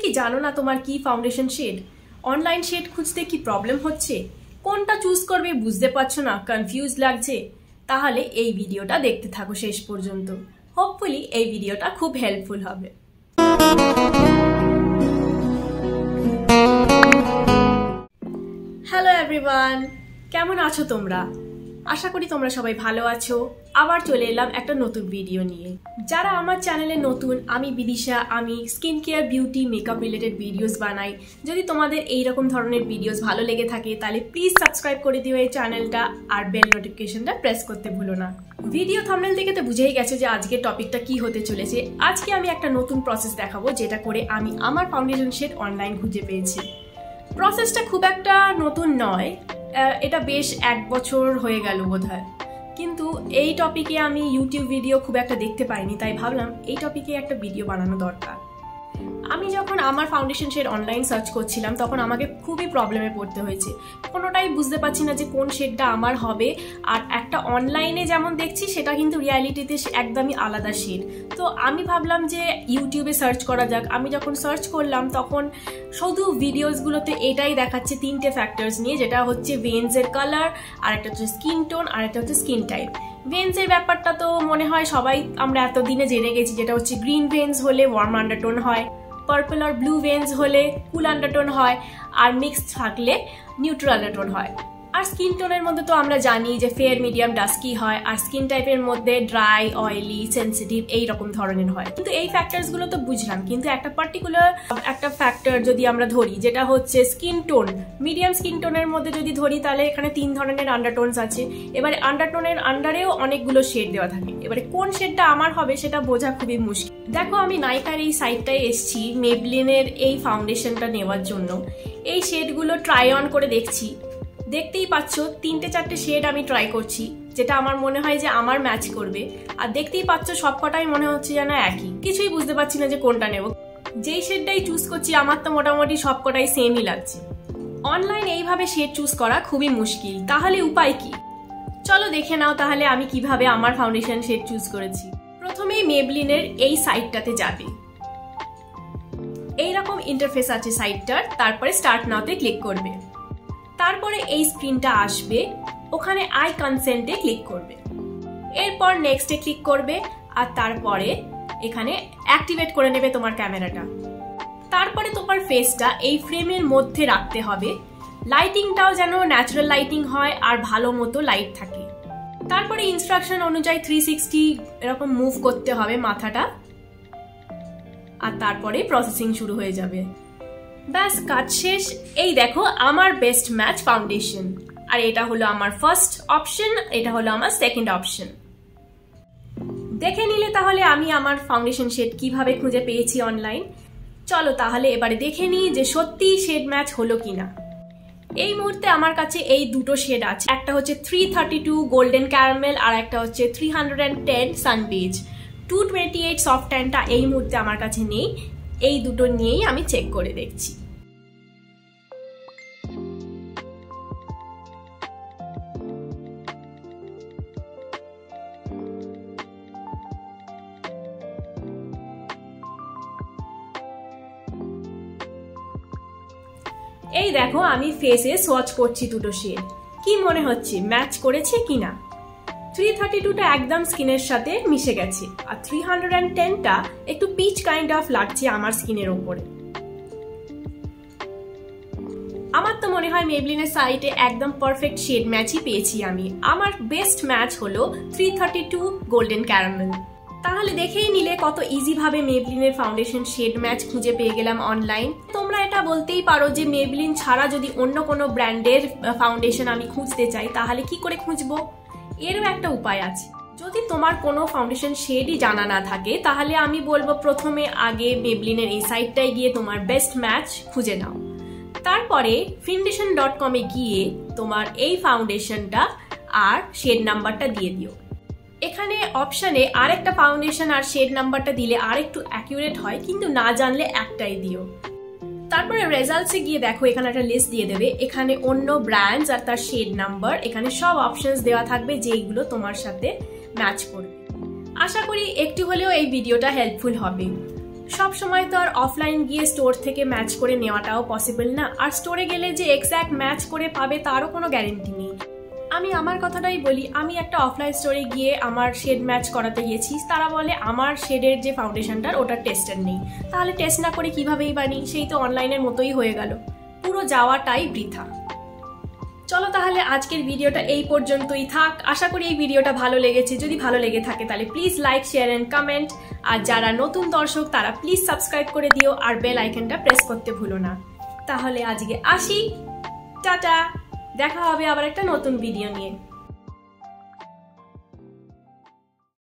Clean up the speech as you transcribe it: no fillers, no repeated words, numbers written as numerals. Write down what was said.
কি জানো না তোমার কি ফাউন্ডেশন শেড? অনলাইন শেড খুঁজতে কি প্রবলেম হচ্ছে? কোনটা চুজ করবে বুঝতে পারছো না, কনফিউজ লাগছে? তাহলে এই ভিডিওটা দেখতে থাকো শেষ পর্যন্ত। হোপফুলি এই ভিডিওটা খুব হেল্পফুল হবে। হ্যালো এভরিওয়ান, কেমন আছো তোমরা? আশা করি তোমরা সবাই ভালো আছো। আবার চলে এলাম একটা নতুন ভিডিও নিয়ে। যারা আমার চ্যানেলে নতুন, আমি বিদিশা, আমি skin care, beauty, makeup related videos বানাই। যদি তোমাদের এইরকম ধরনের ভিডিওস ভালো লেগে থাকে তাহলে প্লিজ সাবস্ক্রাইব করে দিও এই চ্যানেলটা, আর বেল নোটিফিকেশনটা প্রেস করতে ভুলো না। ভিডিও থাম্বনেল থেকে তো বুঝেই গেছো যে আজকের টপিকটা কি হতে চলেছে। আজকে আমি একটা নতুন প্রসেস দেখাবো, যেটা করে আমি আমার ফাউন্ডেশন শেড অনলাইন খুঁজে পেয়েছি। প্রসেসটা খুব একটা নতুন নয়, এটা বেশ 1 বছর হয়ে গেল বোধহয়, কিন্তু এই টপিকে আমি ইউটিউব ভিডিও খুব একটা দেখতে পাইনি, তাই ভাবলাম এই টপিকে একটা ভিডিও বানানো দরকার। আমি যখন আমার ফাউন্ডেশন শেড অনলাইন সার্চ করছিলাম তখন আমাকে খুবই প্রবলেমে পড়তে হয়েছে। কোনোটাই বুঝতে পারছি না যে কোন শেডটা আমার হবে, আর একটা অনলাইনে যেমন দেখছি সেটা কিন্তু রিয়ালিটিতে একদমই আলাদা শেড। তো আমি ভাবলাম যে ইউটিউবে সার্চ করা যাক। আমি যখন সার্চ করলাম তখন শুধু ভিডিওসগুলোতে এটাই দেখাচ্ছে 3টে ফ্যাক্টরস নিয়ে, যেটা হচ্ছে ভেন্সের কালার, আর একটা হচ্ছে স্কিন টোন, আর একটা হচ্ছে স্কিন টাইপ। ভেন্সের ব্যাপারটা তো মনে হয় সবাই আমরা এতদিনে জেনে গেছি, যেটা হচ্ছে গ্রিন ভেন্স হলে ওয়ার্ম আন্ডারটোন হয়, পার্পল আর ব্লু ভেন্স হলে কুল আন্ডারটোন হয়, আর মিক্সড থাকলে নিউট্রাল আন্ডারটোন হয়। আর স্কিন টোনের মধ্যে তো আমরা জানি যে ফেয়ার, মিডিয়াম, ডাস্কি হয়, আর স্কিন টাইপের মধ্যে ড্রাই, অয়েলি, সেন্সিটিভ এই রকম ধরনের হয়। কিন্তু এই ফ্যাক্টরসগুলো তো বুঝলাম, কিন্তু একটা পার্টিকুলার একটা ফ্যাক্টর যদি আমরা ধরি, যেটা হচ্ছে স্কিন টোন, মিডিয়াম স্কিন টোনের মধ্যে যদি ধরি তাহলে এখানে 3 ধরনের আন্ডারটোনস আছে। এবারে আন্ডারটোনের আন্ডারেও অনেকগুলো শেড দেওয়া থাকে। এবারে কোন শেডটা আমার হবে সেটা বোঝা খুবই মুশকিল। দেখো, আমি নাইকার এই সাইটটায় এসেছি মেবলিনের এই ফাউন্ডেশনটা নেওয়ার জন্য। এই শেডগুলো ট্রাই অন করে দেখছি। দেখতেই পাচ্ছ 3-4টে শেড আমি ট্রাই করছি, যেটা আমার মনে হয় যে আমার ম্যাচ করবে। আর দেখতেই পাচ্ছ সবকটাই মনে হচ্ছে যেন একই, কিছুই বুঝতে পারছি না যে কোনটা নেব। যেই শেডটাই চুজ করছি আমার তো মোটামুটি সবকটাই সেমই লাগছে। অনলাইন এইভাবে শেড চুজ করা খুবই মুশকিল, তাহলে উপায় কি? চলো দেখে নাও তাহলে আমি কিভাবে আমার ফাউন্ডেশন শেড চুজ করেছি। প্রথমেই মেবলিনের এই সাইটটাতে যাবে। এইরকম ইন্টারফেস আছে সাইটটার। তারপরে স্টার্ট নাওতে ক্লিক করবে। তারপরে এই স্ক্রিনটা আসবে, ওখানে আই কনসেন্টে ক্লিক করবে। এরপর নেক্সটে ক্লিক করবে, আর তারপরে এখানে অ্যাক্টিভেট করে নেবে তোমার ক্যামেরাটা। তারপরে তোমার ফেসটা এই ফ্রেমের মধ্যে রাখতে হবে। লাইটিংটাও যেন ন্যাচারাল লাইটিং হয় আর ভালো মতো লাইট থাকে। তারপরে ইনস্ট্রাকশন অনুযায়ী 360 এরকম মুভ করতে হবে মাথাটা, আর তারপরে প্রসেসিং শুরু হয়ে যাবে। ব্যাস, কাজ শেষ। এই দেখো আমার বেস্ট ম্যাচ ফাউন্ডেশন, আর এটা হলো আমার ফার্স্ট অপশন, এটা হলো আমার সেকেন্ড অপশন। দেখে নিলে তাহলে আমি আমার ফাউন্ডেশন শেড কিভাবে খুঁজে পেয়েছি অনলাইন। চলো তাহলে এবারে দেখে নিই যে সত্যি শেড ম্যাচ হলো কিনা। এই মুহূর্তে আমার কাছে এই দুটো শেড আছে, একটা হচ্ছে 332 গোল্ডেন ক্যারামেল, আর একটা হচ্ছে 310 সানবেজ। 228 সফট ট্যানটা এই মুহূর্তে আমার কাছে নেই। এই দুটো নিয়েই আমি চেক করে দেখছি। এই দেখো আমি ফেসে সোয়াচ করছি দুটো শেড। কি মনে হচ্ছে ম্যাচ করেছে কিনা? 332টা একদম স্কিনের সাথে মিশে গেছে, আর 310টা একটু পিচ কাইন্ড অফ লাগছে আমার স্কিনের ওপরে। আমার তো মনে হয় মেবলিনের সাইটে একদম পারফেক্ট শেড ম্যাচই পেয়েছি আমি। আমার বেস্ট ম্যাচ হলো 332 গোল্ডেন ক্যারামেল। তাহলে দেখেই নিলে কত ইজি ভাবে মেবলিনের ফাউন্ডেশন শেড ম্যাচ খুঁজে পেয়ে গেলাম অনলাইন। তোমরা এটা বলতেই পারো যে মেবলিন ছাড়া যদি অন্য কোনো ব্র্যান্ডের ফাউন্ডেশন আমি খুঁজতে চাই তাহলে কি করে খুঁজবো? এরও একটা উপায় আছে। যদি তোমার কোনো ফাউন্ডেশন শেডই জানা না থাকে তাহলে আমি বলবো প্রথমে আগে মেবলিনের এই সাইটটায় গিয়ে তোমার বেস্ট ম্যাচ খুঁজে নাও। তারপরে foundation.com এ গিয়ে তোমার এই ফাউন্ডেশনটা আর শেড নাম্বারটা দিয়ে দিও। এখানে অপশানে আরেকটা ফাউন্ডেশন আর শেড নাম্বারটা দিলে আর একটু অ্যাকিউরেট হয়, কিন্তু না জানলে একটাই দিও। তারপরে রেজাল্টসে গিয়ে দেখো এখানে একটা লিস্ট দিয়ে দেবে। এখানে অন্য ব্র্যান্ডস আর তার শেড নাম্বার, এখানে সব অপশনস দেওয়া থাকবে যেগুলো তোমার সাথে ম্যাচ করবে। আশা করি একটু হলেও এই ভিডিওটা হেল্পফুল হবে। সব সময় তো আর অফলাইন গিয়ে স্টোর থেকে ম্যাচ করে নেওয়াটাও পসিবল না, আর স্টোরে গেলে যে এক্স্যাক্ট ম্যাচ করে পাবে তারও কোনো গ্যারেন্টি নেই। আমি আমার কথাটাই বলি, আমি একটা অফলাইন স্টোরে গিয়ে আমার শেড ম্যাচ করাতে গেছি, তারা বলে আমার শেডের যে ফাউন্ডেশনটার ওটা টেস্টেড নেই। তাহলে টেস্ট না করে কিভাবেই বানি, সেই তো অনলাইনের মতোই হয়ে গেল, পুরো যাওয়াটাই বৃথা। চলো তাহলে আজকের ভিডিওটা এই পর্যন্তই থাক। আশা করি এই ভিডিওটা ভালো লেগেছে। যদি ভালো লেগে থাকে তাহলে please like, share and comment. আর যারা নতুন দর্শক তারা প্লিজ সাবস্ক্রাইব করে দিও আর বেল আইকনটা প্রেস করতে ভুলো না। তাহলে আজকে আসি, টাটা, দেখা হবে আবার একটা নতুন ভিডিও নিয়ে।